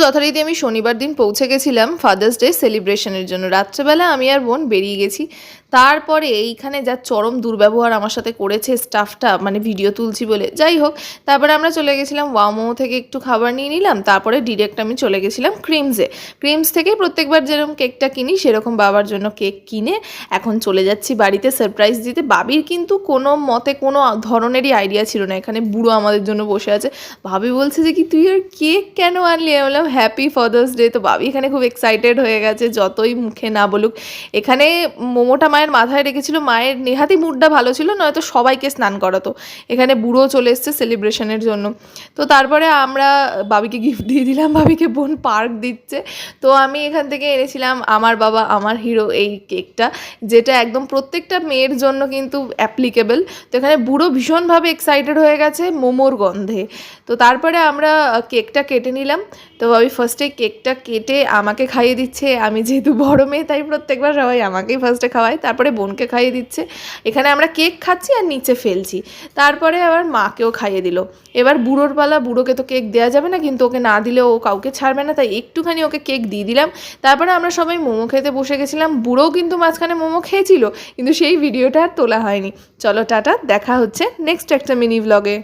যথারীতি আমি শনিবার দিন পৌঁছে গেছিলাম ফাদার্স ডে সেলিব্রেশনের জন্য। রাত্রেবেলা আমি আর বোন বেরিয়ে গেছি। তারপরে এইখানে যা চরম দুর্ব্যবহার আমার সাথে করেছে স্টাফটা, মানে ভিডিও তুলছি বলে। যাই হোক, তারপরে আমরা চলে গেছিলাম ওয়াও মোমো থেকে একটু খাবার নিয়ে নিলাম। তারপরে ডিরেক্ট আমি চলে গেছিলাম ক্রিমসে। ক্রিমস থেকে প্রত্যেকবার যেরকম কেকটা কিনি সেরকম বাবার জন্য কেক কিনে এখন চলে যাচ্ছি বাড়িতে সারপ্রাইজ দিতে। বাবির কিন্তু কোনো মতে কোনো ধরনেরই আইডিয়া ছিল না। এখানে বুড়ো আমাদের জন্য বসে আছে। ভাবি বলছে যে কি তুই আর কেক কেন আনলি? আমি বললাম হ্যাপি ফাদার্স ডে। তো ভাবি এখানে খুব এক্সাইটেড হয়ে গেছে, যতই মুখে না বলুক। এখানে মোমোটা মায়ের মাথায় রেখেছিল, মায়ের নেহাতি মুডটা ভালো ছিল, নয়তো সবাইকে স্নান করাতো। এখানে বুড়ো চলে এসছে সেলিব্রেশনের জন্য। তো তারপরে আমরা বাবিকে গিফট দিয়ে দিলাম, বাবিকে বোন পার্ক দিচ্ছে। তো আমি এখান থেকে এনেছিলাম আমার বাবা আমার হিরো এই কেকটা, যেটা একদম প্রত্যেকটা মেয়ের জন্য কিন্তু অ্যাপ্লিকেবল। তো এখানে বুড়ো ভীষণভাবে এক্সাইটেড হয়ে গেছে মোমোর গন্ধে। তো তারপরে আমরা কেকটা কেটে নিলাম। তো আমি ফার্স্টে কেকটা কেটে আমাকে খাইয়ে দিচ্ছে। আমি যেহেতু বড় মেয়ে তাই প্রত্যেকবার সবাই আমাকেই ফার্স্টে খাওয়ায়, তারপরে বোনকে খাইয়ে দিচ্ছে। এখানে আমরা কেক খাচ্ছি আর নিচে ফেলছি। তারপরে আবার মাকেও খাইয়ে দিল। এবার বুড়োর পালা। বুড়োকে তো কেক দেওয়া যাবে না, কিন্তু ওকে না দিলে ও কাউকে ছাড়বে না, তাই একটুখানি ওকে কেক দিয়ে দিলাম। তারপরে আমরা সবাই মোমো খেতে বসে গেছিলাম। বুড়োও কিন্তু মাঝখানে মোমো খেয়েছিল, কিন্তু সেই ভিডিওটা আর তোলা হয়নি। চলো টাটা, দেখা হচ্ছে নেক্সট একটা মিনি ব্লগে।